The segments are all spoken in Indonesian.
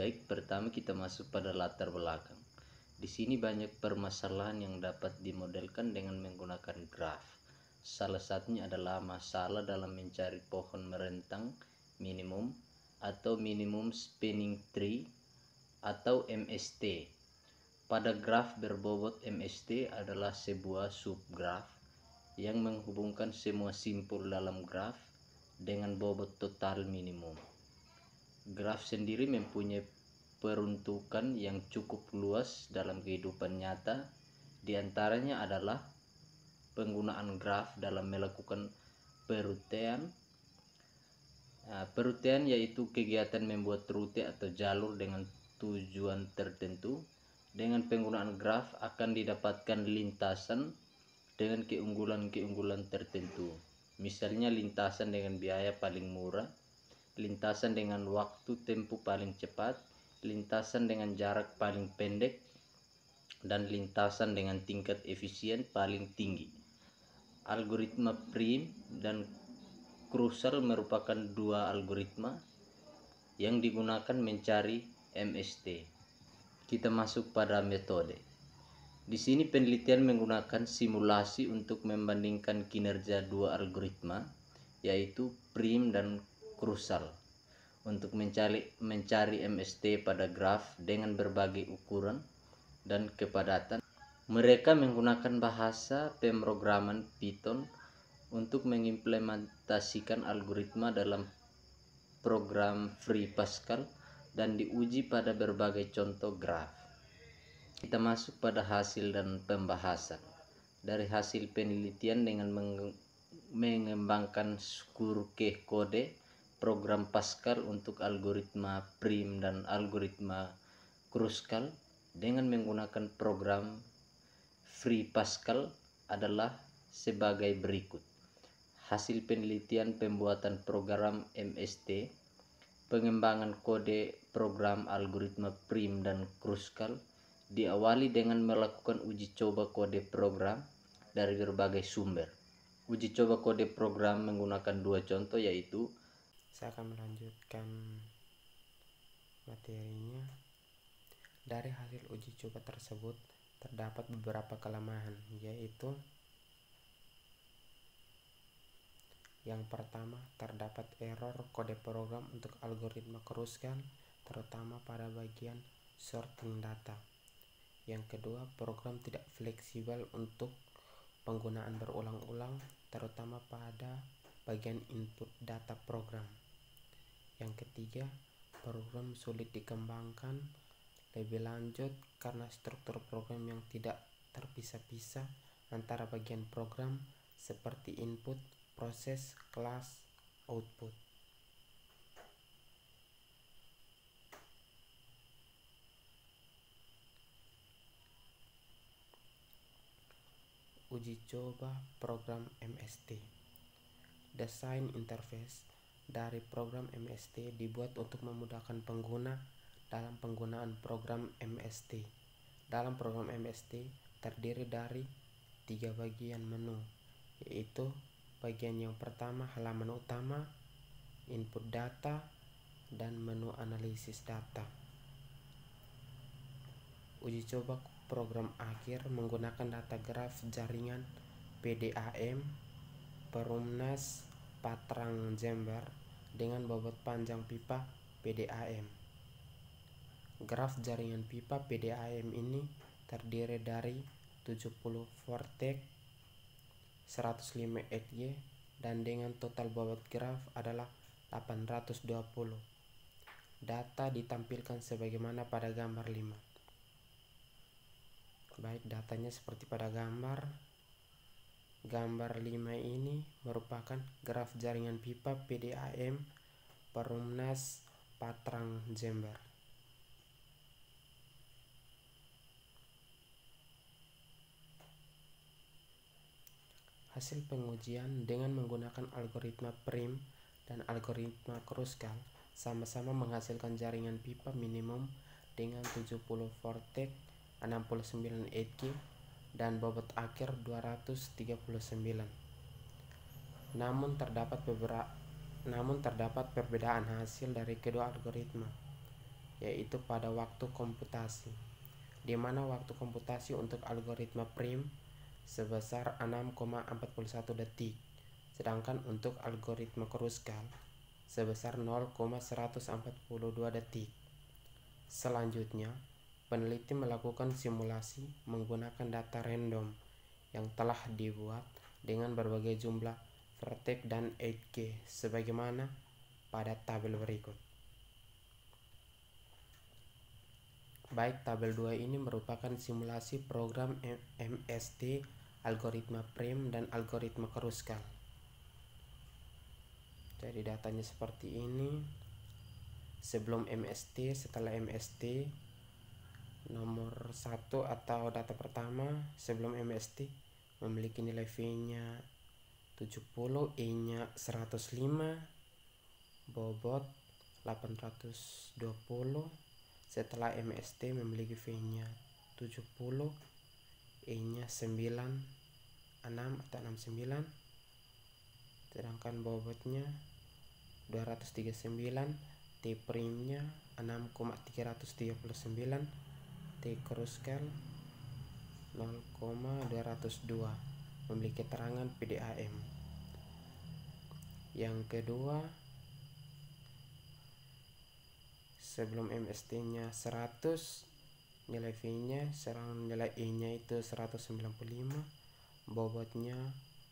Baik, pertama kita masuk pada latar belakang. Di sini banyak permasalahan yang dapat dimodelkan dengan menggunakan graf. Salah satunya adalah masalah dalam mencari pohon merentang minimum atau minimum spanning tree atau MST. Pada graf berbobot, MST adalah sebuah subgraf yang menghubungkan semua simpul dalam graf dengan bobot total minimum. Graf sendiri mempunyai peruntukan yang cukup luas dalam kehidupan nyata. Di antaranya adalah penggunaan graf dalam melakukan perutaian. Perutaian yaitu kegiatan membuat rute atau jalur dengan tujuan tertentu. Dengan penggunaan graf akan didapatkan lintasan dengan keunggulan-keunggulan tertentu. Misalnya lintasan dengan biaya paling murah, lintasan dengan waktu tempuh paling cepat, lintasan dengan jarak paling pendek, dan lintasan dengan tingkat efisien paling tinggi. Algoritma Prim dan Kruskal merupakan dua algoritma yang digunakan mencari MST. Kita masuk pada metode. Di sini penelitian menggunakan simulasi untuk membandingkan kinerja dua algoritma, yaitu Prim dan Kruskal, untuk mencari MST pada graf dengan berbagai ukuran dan kepadatan. Mereka menggunakan bahasa pemrograman Python untuk mengimplementasikan algoritma dalam program Free Pascal dan diuji pada berbagai contoh graf. Kita masuk pada hasil dan pembahasan. Dari hasil penelitian dengan mengembangkan Skruke kode program Pascal untuk algoritma Prim dan algoritma Kruskal dengan menggunakan program Free Pascal adalah sebagai berikut. Hasil penelitian pembuatan program MST, pengembangan kode program algoritma Prim dan Kruskal diawali dengan melakukan uji coba kode program dari berbagai sumber. Uji coba kode program menggunakan dua contoh, yaitu saya akan melanjutkan materinya. Dari hasil uji coba tersebut terdapat beberapa kelemahan, yaitu yang pertama, terdapat error kode program untuk algoritma Kruskal, terutama pada bagian sorting data. Yang kedua, program tidak fleksibel untuk penggunaan berulang-ulang, terutama pada bagian input data program. Yang ketiga, program sulit dikembangkan lebih lanjut karena struktur program yang tidak terpisah-pisah antara bagian program seperti input, proses, kelas, output. Uji coba program MST. Desain interface dari program MST dibuat untuk memudahkan pengguna dalam penggunaan program MST. Dalam program MST terdiri dari 3 bagian menu, yaitu bagian yang pertama halaman utama, input data, dan menu analisis data. Uji coba program akhir menggunakan data graf jaringan PDAM Perumnas Patrang Jember dengan bobot panjang pipa PDAM. Graf jaringan pipa PDAM ini terdiri dari 70 vortex, 105 edge, dan dengan total bobot graf adalah 820. Data ditampilkan sebagaimana pada gambar 5. Baik, datanya seperti pada gambar 5 ini merupakan graf jaringan pipa PDAM Perumnas Patrang Jember. Hasil pengujian dengan menggunakan algoritma Prim dan algoritma Kruskal sama-sama menghasilkan jaringan pipa minimum dengan 70 vortex, 69 edge, dan bobot akhir 239. Namun terdapat perbedaan hasil dari kedua algoritma. yaitu pada waktu komputasi, di mana waktu komputasi untuk algoritma prim sebesar 6,41 detik, sedangkan untuk algoritma Kruskal sebesar 0,142 detik. Selanjutnya, peneliti melakukan simulasi menggunakan data random yang telah dibuat dengan berbagai jumlah vertex dan edge sebagaimana pada tabel berikut. Baik, tabel 2 ini merupakan simulasi program MST, algoritma prim, dan algoritma Kruskal. Jadi datanya seperti ini. Sebelum MST, setelah MST. Nomor 1 atau data pertama sebelum MST memiliki nilai V-nya 70, E-nya 105, bobot 820. Setelah MST memiliki V-nya 70, E-nya 96 atau 69, sedangkan bobotnya 239, T primnya 6,339, T Kruskal 0,202, memiliki keterangan PDAM. Yang kedua, sebelum MST nya 100, nilai V nya serang nilai E nya itu 195, bobotnya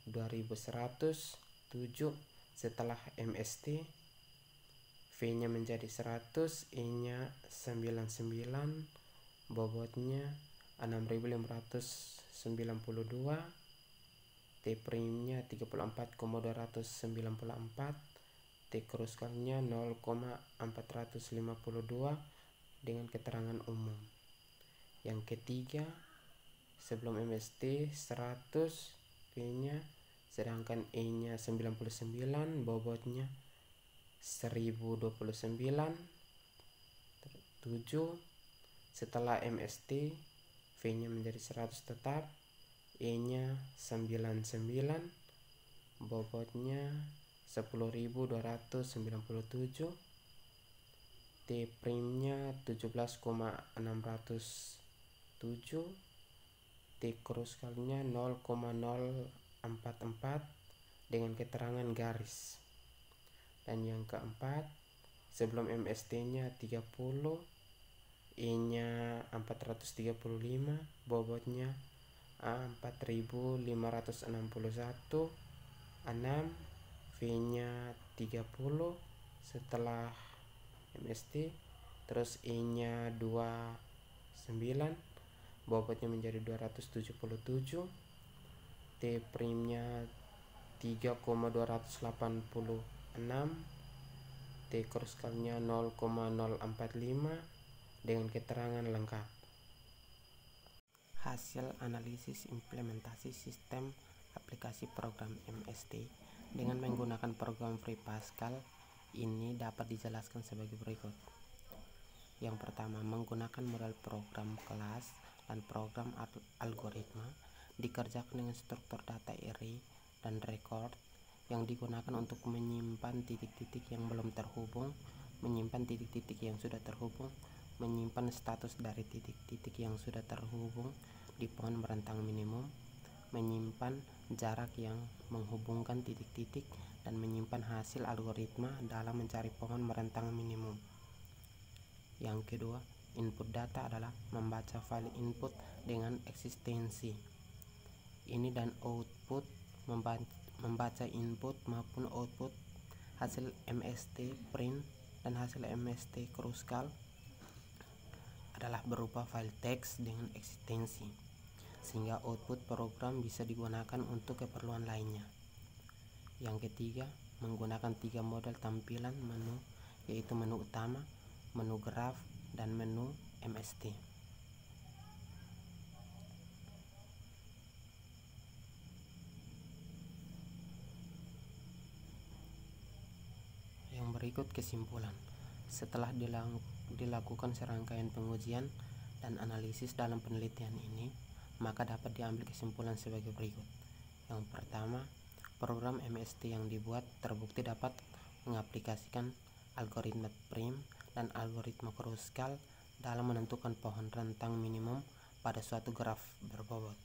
2107. Setelah MST, V nya menjadi 100, E nya 99, bobotnya 6592, T primnya 34,294, T Kruskalnya 0,452 dengan keterangan umum. Yang ketiga, sebelum MST 100, V nya, sedangkan E nya 99, bobotnya 1029, 7. Setelah MST, V nya menjadi 100 tetap, E nya 99, bobotnya 10.297, T primnya 17,607, T Kruskalnya 0,044 dengan keterangan garis. Dan yang keempat, sebelum MST nya 30, E nya 435, bobotnya 4561, 6, V nya 30. Setelah MST, terus E nya 29, bobotnya menjadi 277, T primnya 3,286, T Kruskalnya 0,045 dengan keterangan lengkap. Hasil analisis implementasi sistem aplikasi program MST dengan menggunakan program Free Pascal ini dapat dijelaskan sebagai berikut. Yang pertama, menggunakan model program kelas dan program algoritma dikerjakan dengan struktur data array dan record yang digunakan untuk menyimpan titik-titik yang belum terhubung, menyimpan titik-titik yang sudah terhubung, menyimpan status dari titik-titik yang sudah terhubung di pohon merentang minimum, menyimpan jarak yang menghubungkan titik-titik, dan menyimpan hasil algoritma dalam mencari pohon merentang minimum. Yang kedua, input data adalah membaca file input dengan eksistensi ini dan output, membaca input maupun output hasil MST print dan hasil MST Kruskal adalah berupa file teks dengan eksistensi, sehingga output program bisa digunakan untuk keperluan lainnya. Yang ketiga, menggunakan 3 model tampilan menu, yaitu menu utama, menu graf, dan menu MST. Yang berikut kesimpulan. Setelah dilakukan serangkaian pengujian dan analisis dalam penelitian ini, maka dapat diambil kesimpulan sebagai berikut. Yang pertama, program MST yang dibuat terbukti dapat mengaplikasikan algoritma prim dan algoritma Kruskal dalam menentukan pohon rentang minimum pada suatu graf berbobot.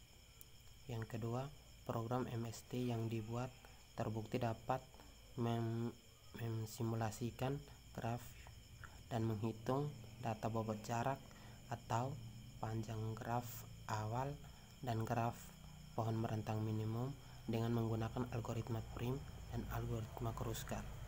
Yang kedua, program MST yang dibuat terbukti dapat mensimulasikan graf dan menghitung data bobot jarak atau panjang graf awal dan graf pohon rentang minimum dengan menggunakan algoritma prim dan algoritma Kruskal.